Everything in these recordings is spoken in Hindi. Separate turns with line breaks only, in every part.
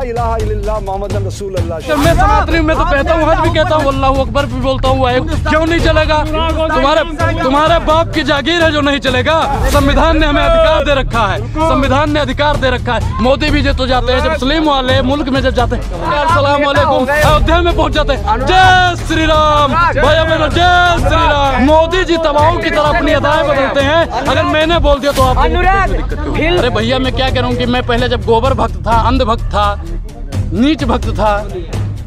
इलाहा इल्लल्लाह मुहम्मद रसूल अल्लाह।
मैं सनातनी में तो कहता हूँ, हज भी कहता हूँ, अल्लाह अकबर भी बोलता हूँ। क्यों नहीं चलेगा? तुम्हारे बाप की जागीर है जो नहीं चलेगा। संविधान ने हमें अधिकार दे रखा है, संविधान ने अधिकार दे रखा है। मोदी भी तो जाते हैं, जब मुस्लिम वाले मुल्क में जब जाते हैं, अस्सलाम वालेकुम, अयोध्या में पहुंच जाते हैं, जय श्री राम भैया बहनों, जय श्री राम। मोदी जी तबाहों की तरह अपनी अदाएं बदलते हैं। अगर मैंने बोल दिया तो आप दिक्कत क्यों? अरे भैया मैं क्या करूँ कि मैं पहले जब गोबर भक्त था, अंध भक्त था, नीच भक्त था,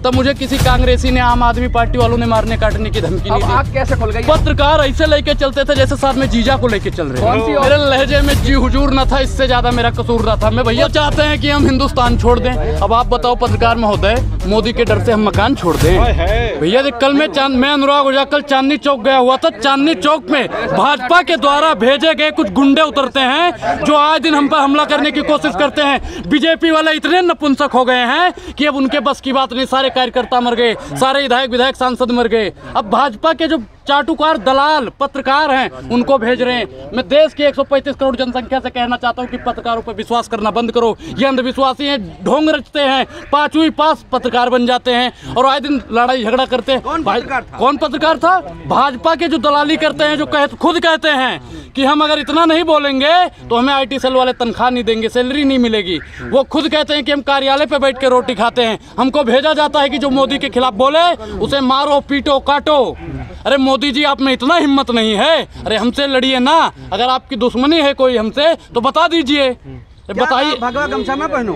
तब मुझे किसी कांग्रेसी ने, आम आदमी पार्टी वालों ने मारने काटने की धमकी नहीं दी।
आग कैसे खुल गई?
पत्रकार ऐसे लेके चलते थे जैसे साथ में जीजा को लेके चल रहे हैं। मेरे लहजे में जी हुजूर न था, इससे ज्यादा मेरा कसूर न था। मैं भैया चाहते हैं कि हम हिंदुस्तान छोड़ दें। अब आप बताओ पत्रकार महोदय, मोदी के डर से हम मकान छोड़ दें? भैया कल मैं अनुराग ओझा कल चांदनी चौक गया हुआ था। चांदनी चौक में भाजपा के द्वारा भेजे गए कुछ गुंडे उतरते हैं जो आए दिन हम पर हमला करने की कोशिश करते हैं। बीजेपी वाले इतने नपुंसक हो गए हैं कि अब उनके बस की बात नहीं। सारे कार्यकर्ता मर गए, सारे विधायक सांसद मर गए। अब भाजपा के जो चाटुकार दलाल पत्रकार हैं उनको भेज रहे हैं। मैं देश की 135 करोड़ जनसंख्या से कहना चाहता हूं कि पत्रकारों पर विश्वास करना बंद करो। ये अंधविश्वासी हैं, ढोंग रचते हैं, पांचवी पास पत्रकार बन जाते हैं और आए दिन लड़ाई झगड़ा करते हैं। कौन पत्रकार था? भाजपा के जो दलाली करते हैं, जो खुद कहते हैं कि हम अगर इतना नहीं बोलेंगे तो हमें IT सेल वाले तनख्वाह नहीं देंगे, सैलरी नहीं मिलेगी। वो खुद कहते हैं कि हम कार्यालय पे बैठ के रोटी खाते हैं। हमको भेजा जाता है कि जो मोदी के खिलाफ बोले उसे मारो, पीटो, काटो। अरे मोदी जी, आप में इतना हिम्मत नहीं है? अरे हमसे लड़िए ना। अगर आपकी दुश्मनी है कोई हमसे तो बता दीजिए, बताइए।
भगवा गमछा ना पहनो।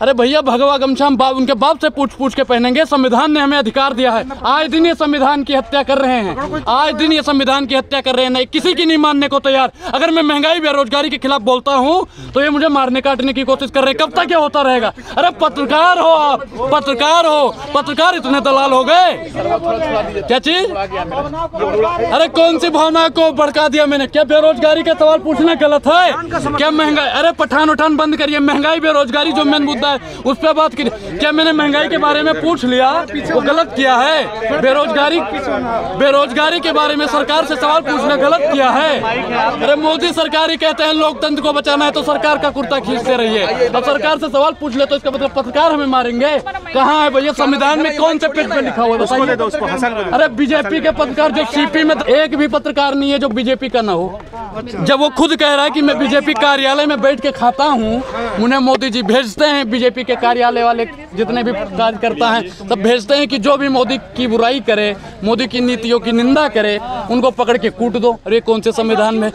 अरे भैया भगवा गमछा हम उनके बाप से पूछ के पहनेंगे। संविधान ने हमें अधिकार दिया है। आज दिन ये संविधान की हत्या कर रहे हैं, आज दिन ये संविधान की हत्या कर रहे हैं। नहीं, किसी की नहीं मानने को तैयार। अगर मैं महंगाई बेरोजगारी के खिलाफ बोलता हूँ तो ये मुझे मारने काटने की कोशिश कर रहे हैं। कब तक ये होता रहेगा? अरे पत्रकार हो आप, पत्रकार हो, पत्रकार इतने दलाल हो गए। क्या चीज? अरे कौन सी भावना को भड़का दिया मैंने? क्या बेरोजगारी का सवाल पूछना गलत है? क्या महंगाई? अरे पठान बंद करिए। महंगाई बेरोजगारी जो मेन मुद्दा है उस पर बात करिए। क्या मैंने महंगाई के बारे में पूछ लिया? वो गलत किया है। बेरोजगारी के बारे में सरकार से सवाल पूछना गलत किया है। अरे मोदी सरकार ही कहते हैं लोकतंत्र को बचाना है तो सरकार का कुर्ता खींचते रहिए। अब सरकार से सवाल पूछ ले तो इसका मतलब पत्रकार हमें मारेंगे? कहाँ है भैया? संविधान में कौन से पेज पे लिखा हुआ है बताइए? अरे बीजेपी के पत्रकार जो CP में एक भी पत्रकार नहीं है जो बीजेपी का ना हो। जब वो खुद कह रहा है कि मैं बीजेपी कार्यालय में बैठ के खाता हूँ, उन्हें मोदी जी भेजते हैं। बीजेपी के कार्यालय वाले जितने भी कार्यकर्ता हैं सब भेजते हैं कि जो भी मोदी की बुराई करे, मोदी की नीतियों की निंदा करे, उनको पकड़ के कूट दो। अरे कौन से संविधान में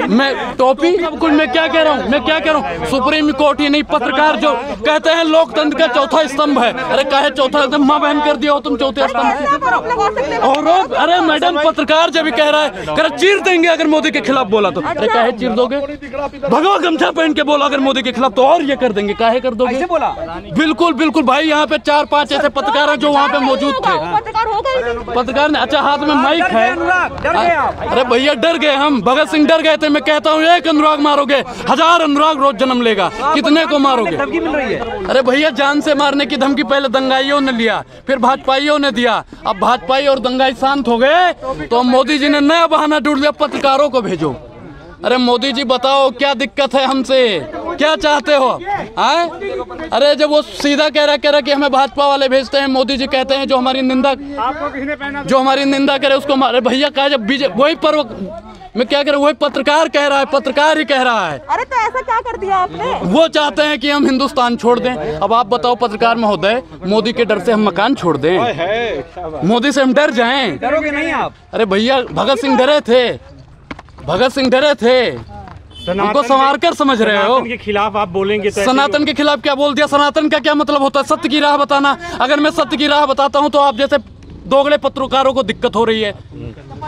मैं टोपी? सब कुछ मैं क्या कह रहा हूँ? सुप्रीम कोर्ट ही नहीं, पत्रकार जो कहते हैं लोकतंत्र का चौथा स्तंभ है। अरे काहे चौथा स्तंभ? माँ बहन कर दिया हो तुम चौथे स्तंभ। और अरे मैडम पत्रकार जब कह रहा है कर चीर देंगे अगर मोदी के खिलाफ बोला तो। अरे काहे चीर दोगे? भगवा गमछा पहन के बोला अगर मोदी के खिलाफ तो और ये कर देंगे। काहे कर दोगे? ऐसे बोला? बिल्कुल भाई। यहाँ पे 4-5 ऐसे पत्रकार हैं जो वहाँ पे मौजूद थे। पत्रकार ने अच्छा हाथ में माइक है। अरे भैया डर गए हम। भगत सिंह डर गए थे। मैं कहता हूँ एक अनुराग मारोगे 1000 अनुराग रोज जन्म लेगा। कितने को मारोगे? अरे भैया जान से मारने की धमकी पहले दंगाइयों ने लिया, फिर भाजपाइयों ने दिया। अब भाजपाई और दंगाई शांत हो गए तो मोदी जी ने नया बहाना ढूंढ लिया, पत्रकारों को भेजो। अरे मोदी जी बताओ क्या दिक्कत है हमसे? क्या चाहते हो? अरे जब वो सीधा कह रहा कि हमें भाजपा वाले भेजते हैं, मोदी जी कहते हैं जो हमारी निंदा करे उसको मारे। भैया कहा जब वही पर्व मैं क्या करूं? वही पत्रकार कह रहा है, पत्रकार ही कह रहा है।
अरे तो ऐसा क्या कर दिया आपने?
वो चाहते हैं कि हम हिंदुस्तान छोड़ दें। अब आप बताओ पत्रकार महोदय, मोदी के डर से हम मकान छोड़ दें? मोदी से हम डर जाएं?
डरोगे नहीं आप?
अरे भैया भगत सिंह डरे थे, उनको संवार कर समझ रहे हो?
सनातन के खिलाफ आप बोलेंगे तो
सनातन के खिलाफ क्या बोल दिया? सनातन का क्या मतलब होता है? सत्य की राह बताना। अगर मैं सत्य की राह बताता हूँ तो आप जैसे दोगले पत्रकारों को दिक्कत हो रही है।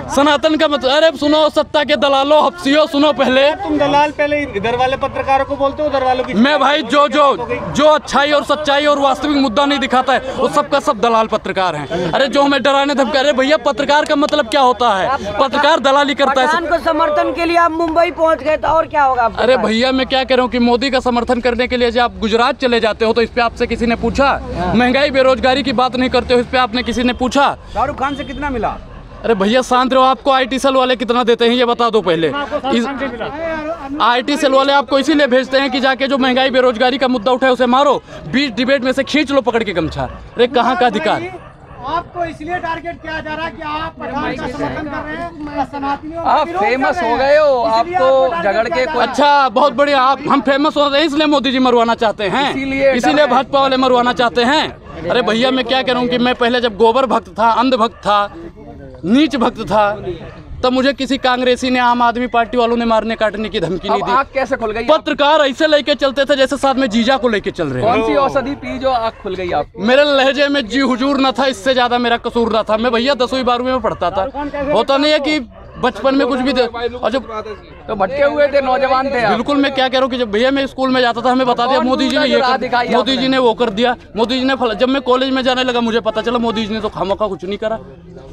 सनातन का मतलब, अरे सुनो सत्ता के दलालों, हफ्सियों सुनो पहले।
तुम दलाल पहले इधर वाले पत्रकारों को बोलते हो, उधर वालों की।
मैं भाई जो अच्छाई और सच्चाई और वास्तविक मुद्दा नहीं दिखाता है वो सबका सब दलाल पत्रकार हैं। अरे जो हमें डराने धमका रहे, भैया पत्रकार का मतलब क्या होता है? पत्रकार दलाली करता है।
को समर्थन के लिए आप मुंबई पहुंच गए तो और क्या होगा?
अरे भैया मैं क्या कह रहा हूँ कि मोदी का समर्थन करने के लिए जब आप गुजरात चले जाते हो तो इस पे आपसे किसी ने पूछा? महंगाई बेरोजगारी की बात नहीं करते हो, इस पे आपने किसी ने पूछा?
शाहरुख खान से कितना मिला?
अरे भैया शांत रहो, आपको आईटी सेल वाले कितना देते हैं ये बता दो पहले। आईटी सेल वाले आपको इसीलिए भेजते हैं कि जाके जो महंगाई बेरोजगारी का मुद्दा उठाए उसे मारो, बीच डिबेट में से खींच लो पकड़ के गमछा। अरे कहाँ का अधिकार?
आपको इसलिए टारगेट किया जा रहा है कि आप पठान का समर्थन कर रहे हैं, सनातनियों
आप फेमस हो गए हो, आपको झगड़ के कोई...
अच्छा बहुत बढ़िया, आप हम फेमस हो रहे हैं इसलिए मोदी जी मरवाना चाहते हैं, इसीलिए भाजपा वाले मरवाना चाहते हैं। अरे भैया मैं क्या करूं कि मैं पहले जब गोबर भक्त था, अंध भक्त था, नीच भक्त था, तब मुझे किसी कांग्रेसी ने, आम आदमी पार्टी वालों ने मारने काटने की धमकी नहीं दी।
आँख कैसे खुल गई?
पत्रकार ऐसे लेके चलते थे जैसे साथ में जीजा को लेके चल रहे हैं।
कौन सी औषधि पी जो आँख खुल गई आप?
मेरे लहजे में जी हुजूर न था, इससे ज्यादा मेरा कसूर ना था। मैं भैया 10वीं 12वीं में पढ़ता था, होता नहीं है कि बचपन में कुछ भी और जब
तो भटके हुए थे, नौजवान थे।
बिल्कुल मैं क्या कह रहा हूँ कि जब भैया मैं स्कूल में जाता था हमें बता दिया मोदी जी ने ये मोदी जी ने वो कर दिया, मोदी जी ने जब मैं कॉलेज में जाने लगा मुझे पता चला मोदी जी ने तो खामोखा कुछ नहीं करा।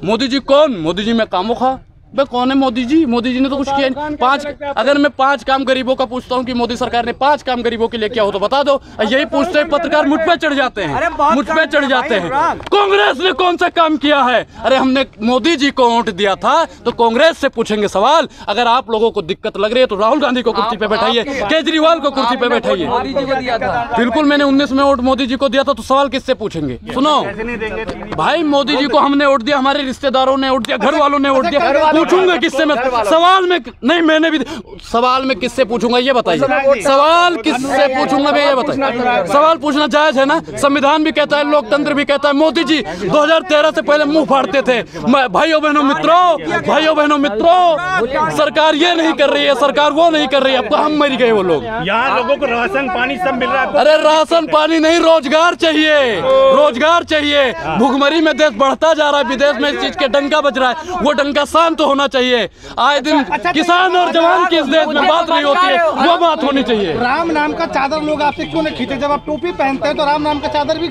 मोदी जी कौन? मोदी जी मैं खामोखा बे कौन है मोदी जी? मोदी जी ने तो कुछ किया नहीं। 5 अगर मैं 5 काम गरीबों का पूछता हूँ कि मोदी सरकार ने 5 काम गरीबों के लिए किया हो तो बता दो। यही पूछते हैं पत्रकार, मुझ पे चढ़ जाते हैं, मुझ पे चढ़ जाते हैं। कांग्रेस ने कौन सा काम किया है? अरे हमने मोदी जी को वोट दिया था तो कांग्रेस से पूछेंगे सवाल। अगर आप लोगों को दिक्कत लग रही है तो राहुल गांधी को कुर्सी पे बैठाइए, केजरीवाल को कुर्सी पे बैठाइए।
मोदी जी को दिया था।
बिल्कुल मैंने 19 में वोट मोदी जी को दिया था, तो सवाल किससे पूछेंगे? सुनो भाई, मोदी जी को हमने वोट दिया, हमारे रिश्तेदारों ने वोट दिया, घर वालों ने वोट दिया, पूछूंगा किससे? मैं सवाल में नहीं, मैंने भी सवाल में किससे पूछूंगा ये बताइए? सवाल किससे पूछूंगा मैं ये बताइए? सवाल पूछना जायज है ना? संविधान भी कहता है, लोकतंत्र भी कहता है। मोदी जी 2013 से पहले मुंह फाड़ते थे। भाइयों बहनों मित्रों, सरकार ये नहीं कर रही है, सरकार वो नहीं कर रही है, अब हम मर गए वो लोग।
यहाँ लोगों को राशन पानी सब मिल रहा है।
अरे राशन पानी नहीं, रोजगार चाहिए, रोजगार चाहिए। भुखमरी में देश बढ़ता जा रहा है, विदेश में इस चीज के डंका बज रहा है, वो डंका शांत होना चाहिए। आए दिन किसान और जवान की इस देश में बात नहीं होती है, वो बात होनी चाहिए।
राम नाम का चादर लोग आपसे क्यों नहीं खींचे? जब आप टोपी पहनते हैं तो राम नाम का चादर भी...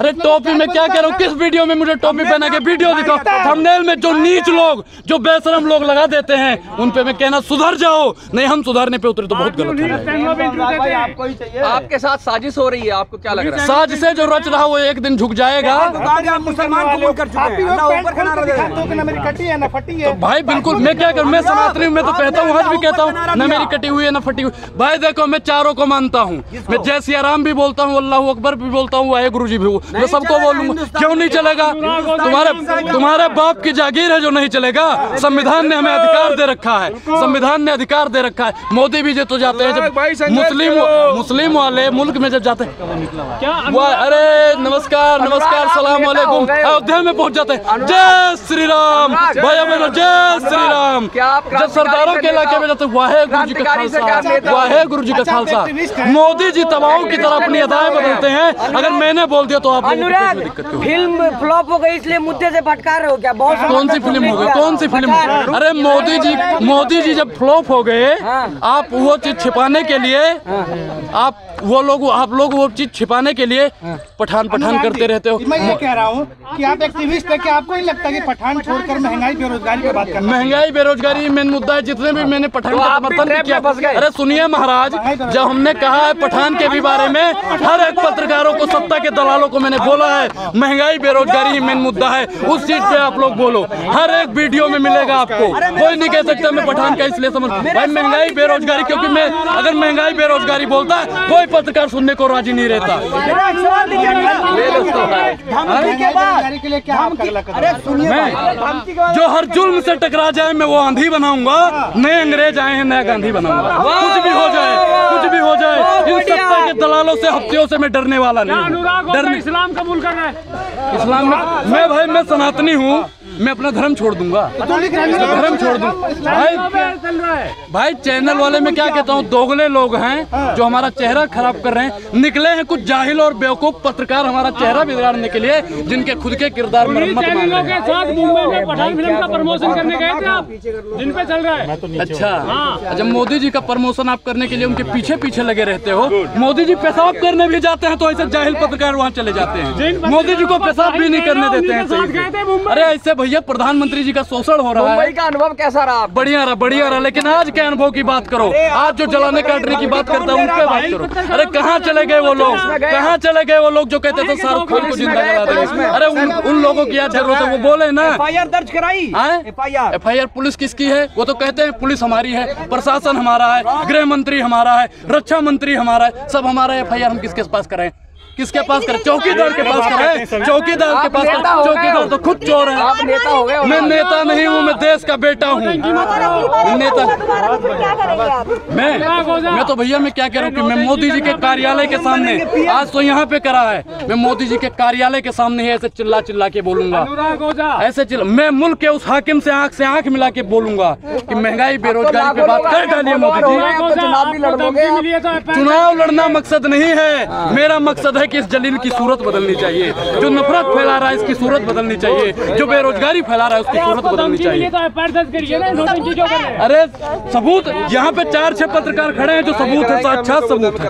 अरे टोपी में क्या कह रहा हूँ? किस वीडियो में मुझे टोपी पहना के वीडियो दिखाओ। थंबनेल में जो नीच लोग, जो बेशरम लोग लगा देते हैं, उन पे मैं कहना सुधर जाओ। नहीं, हम सुधारने पे उतरे तो बहुत गलत है।
आपके साथ साजिश हो रही है, आपको क्या लग रहा है?
साजिश जो रच रहा वो एक दिन झुक जाएगा।
मुसलमान कबूल कर चुके
हैं। तो भाई बिल्कुल मैं क्या करूँ? मैं सनातनी मैं तो कहता हूँ, आज भी कहता हूँ, न मेरी कटी हुई है न फटी हुई। भाई देखो मैं चारों को मानता हूँ, मैं जय सिया राम भी बोलता हूँ, अल्लाह अकबर भी बोलता हूँ, वाहे गुरु जी भी, मैं सबको बोलूंगा। क्यों नहीं चलेगा? तुम्हारे बाप की जागीर है जो नहीं चलेगा। संविधान ने हमें अधिकार दे रखा है, संविधान ने अधिकार दे रखा है। मोदी भी तो जाते हैं जब मुस्लिम वाले मुल्क में जब जाते हैं, अरे नमस्कार नमस्कार सलाम वालेकुम, अयोध्या में पहुंच जाते हैं, जय श्री राम भैया बहनों, जय श्री राम। जब सरदारों के इलाके में जाते हैं, वाहे गुरु जी का खालसा, वाहे गुरु जी का खालसा। मोदी जी तबाहों की तरह अपनी अदाएं बदलते हैं। अगर मैंने बोल दिया तो आप
फिल्म फ्लॉप हो गई इसलिए मुद्दे से भटका रहे हो क्या? बहुत
कौन सी फिल्म हो गई? कौन सी फिल्म? अरे मोदी जी जब फ्लॉप हो गए, आप वो चीज छिपाने के लिए, आप लोग वो चीज छिपाने के लिए पठान करते रहते हो।
मैं ये कह रहा हूँ कि आप एक्टिविस्ट है, कि आपको नहीं लगता कि पठान छोड़कर महंगाई बेरोजगारी की बात करना?
महंगाई बेरोजगारी मेन मुद्दा है। जितने भी मैंने पठान का समर्थन किया, अरे सुनिए महाराज, जब हमने कहा है पठान के भी बारे में, हर एक पत्रकारों को, सत्ता के दलालों को मैंने बोला है महंगाई बेरोजगारी ही मेन मुद्दा है, उस चीज पे आप लोग बोलो। हर एक वीडियो में मिलेगा आपको, कोई नहीं कह सकता मैं पठान का इसलिए समर्थन। भाई महंगाई बेरोजगारी, क्योंकि मैं अगर महंगाई बेरोजगारी बोलता है कोई पत्रकार सुनने को राजी नहीं रहता। जो हर जुल्म से टकरा जाए मैं वो आंधी बनाऊंगा, नए अंग्रेज आए हैं नया गांधी बनाऊंगा। कुछ भी हो जाए, कुछ भी हो जाए, इन सत्ता के दलालों से, हफ्तियों से मैं डरने वाला नहीं। डरने
इस्लाम कबूल कर रहा है।
इस्लाम में मैं भाई मैं सनातनी हूँ, मैं अपना धर्म छोड़ दूंगा, धर्म छोड़ दूंगा। भाई चैनल वाले में क्या कहता हूँ, दोगले लोग हैं जो हमारा चेहरा खराब कर रहे हैं। निकले हैं कुछ जाहिल और बेवकूफ पत्रकार हमारा चेहरा बिगाड़ने के लिए, जिनके खुद के किरदार में मत मांग रहे हैं।
साथ मुंबई में पठान फिल्म का प्रमोशन करने गए थे आप, जिन पे चल रहा है।
अच्छा, जब मोदी जी का प्रमोशन आप करने के लिए उनके पीछे पीछे लगे रहते हो, मोदी जी पेशाब करने भी जाते हैं तो ऐसे जाहिल पत्रकार वहाँ चले जाते हैं। मोदी जी को पेशाब भी नहीं करने देते हैं। अरे ऐसे भैया प्रधानमंत्री जी का शोषण हो रहा है।
मुंबई का अनुभव कैसा रहा?
बढ़िया रहा, लेकिन आज के अनुभव की बात करो। आज जो जलाने काटने की बात करता है उन पे बात करो। अरे कहाँ चले गए वो लोग, कहाँ चले गए वो लोग जो कहते थे शाहरुख खान को जिंदा जला देंगे? अरे उन लोगों की याद जरूरत है, वो बोले ना।
FIR दर्ज कराई।
FIR पुलिस किसकी है? वो तो कहते हैं पुलिस हमारी है, प्रशासन हमारा है, गृह मंत्री हमारा है, रक्षा मंत्री हमारा है, सब हमारा है। FIR हम किसके पास कराएं? किसके पास करें? चौकीदार के पास कराएं। चौकीदार के पास करें। चौकीदार तो खुद चोर है।
आप नेता हो गए?
मैं नेता नहीं हूँ, मैं देश का बेटा हूँ। नेता मैं तो भैया मैं क्या कह रहा हूँ कि मैं मोदी जी के कार्यालय के सामने, आज तो यहाँ पे करा है, मैं मोदी जी के कार्यालय के सामने ही ऐसे चिल्ला चिल्ला के बोलूंगा। ऐसे मैं मुल्क के उस हाकिम से आंख मिला के बोलूंगा कि महंगाई बेरोजगारी पे बात कर डालिए मोदी जी।
चुनाव भी लड़ोगे?
चुनाव लड़ना मकसद नहीं है, मेरा मकसद है कि इस जलील की सूरत बदलनी चाहिए। जो नफरत फैला रहा है इसकी सूरत बदलनी चाहिए, जो बेरोजगारी फैला रहा है उसकी सूरत बदलनी चाहिए। अरे सबूत यहाँ पे 4-6 पत्रकार खड़े हैं जो सबूत है, साक्षात सबूत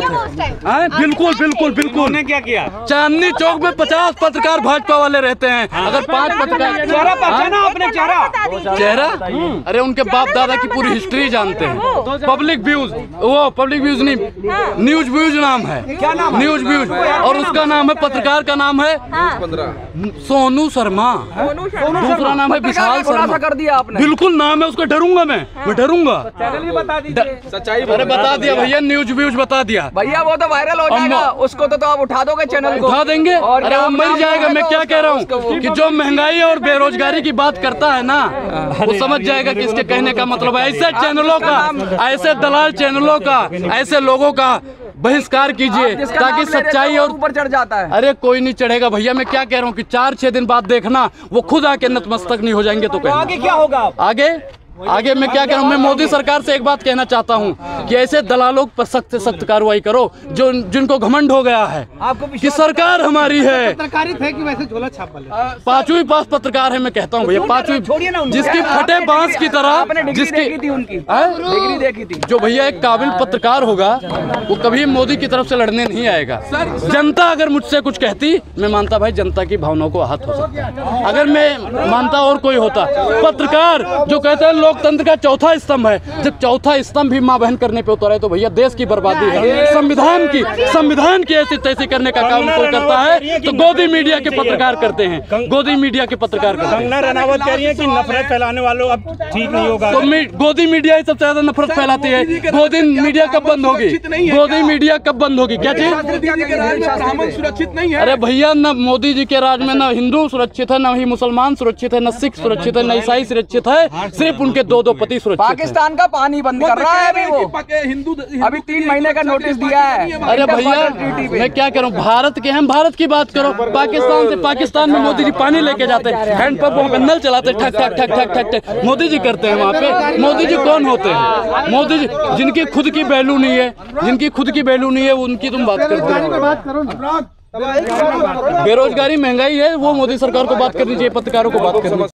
है। बिल्कुल बिल्कुल बिल्कुल।
क्या किया?
चांदनी चौक में 50 पत्रकार भाजपा वाले रहते हैं। अगर 5 पत्रकार चेहरा, अरे उनके बाप दादा की पूरी हिस्ट्री जानते हैं। पब्लिक व्यूज नहीं, न्यूज व्यूज नाम है, न्यूज व्यूज, और उसका नाम है, पत्रकार का नाम है सोनू शर्मा, दूसरा नाम है विशाल शर्मा।
कर दिया आपने?
बिल्कुल नाम है उसका। डरूंगा मैं डरूंगा। सच्चाई अरे बता दिया भैया, न्यूज व्यूज बता दिया
भैया। वो तो वायरल हो जाएगा, उसको तो आप उठा दोगे चैनल को?
उठा देंगे। अरे वो मिल जाएगा। मैं क्या कह रहा हूँ कि जो महंगाई और बेरोजगारी की बात करता है ना, वो समझ जाएगा कि इसके कहने का मतलब है। ऐसे चैनलों का, ऐसे दलाल चैनलों का, ऐसे लोगों का बहिष्कार कीजिए ताकि सच्चाई और
ऊपर चढ़ जाता है।
अरे कोई नहीं चढ़ेगा भैया। मैं क्या कह रहा हूँ कि 4-6 दिन बाद देखना वो खुद आके नतमस्तक नहीं हो जाएंगे तो
आगे क्या होगा?
आगे मैं क्या कह रहा हूँ, मैं मोदी सरकार से एक बात कहना चाहता हूँ कि ऐसे दलालों पर सख्त से सख्त कार्रवाई करो जो जिनको घमंड हो गया है कि सरकार हमारी है।
पत्रकारित है कि वैसे झोला छाप वाले?
5वीं पास पत्रकार है, मैं कहता हूँ भैया 5वीं, जिसकी फटे बांस की तरह, जिसकी
डिग्री देखी थी।
जो भैया एक काबिल पत्रकार होगा वो कभी मोदी की तरफ से लड़ने नहीं आएगा। जनता अगर मुझसे कुछ कहती, मैं मानता भाई जनता की भावनाओं को आहत हो सकता है, अगर मैं मानता और कोई होता। पत्रकार जो कहते हैं लोकतंत्र का चौथा स्तंभ है, जब चौथा स्तंभ भी माँ बहन करने पे उतर है तो भैया देश की बर्बादी है। संविधान की ऐसी तैसी करने का काम कोई करता है तो गोदी मीडिया के पत्रकार करते हैं, गोदी मीडिया के पत्रकार करते हैं।
कंगना रनावत कह रही है कि नफरत फैलाने वालों अब ठीक नहीं होगा।
तो गोदी मीडिया ही सबसे ज्यादा नफरत फैलाती है। गोदी मीडिया कब बंद होगी? गोदी मीडिया कब बंद होगी? क्या चीज?
सुरक्षित नहीं है।
अरे भैया न मोदी जी के राज में न हिंदू सुरक्षित है, न ही मुसलमान सुरक्षित है, न सिख सुरक्षित है, न ईसाई सुरक्षित है, सिर्फ उनके 2-2 पति सुरक्षित है।
पाकिस्तान का पानी बंद कर रहा है अभी 3 महीने का नोटिस दिया है।
अरे भैया मैं क्या करूं, भारत के हम भारत की बात करो। पाकिस्तान में मोदी जी पानी लेके जाते हैं, हैंडपंप वहाँ पे नल चलाते ठक ठक ठक ठक ठक ठक मोदी जी करते हैं वहाँ पे। मोदी जी कौन होते हैं? मोदी जी जिनकी खुद की वैल्यू नहीं है, उनकी तुम बात करते हो। बेरोजगारी महंगाई है वो मोदी सरकार को बात करनी चाहिए, पत्रकारों को बात करनी चाहिए।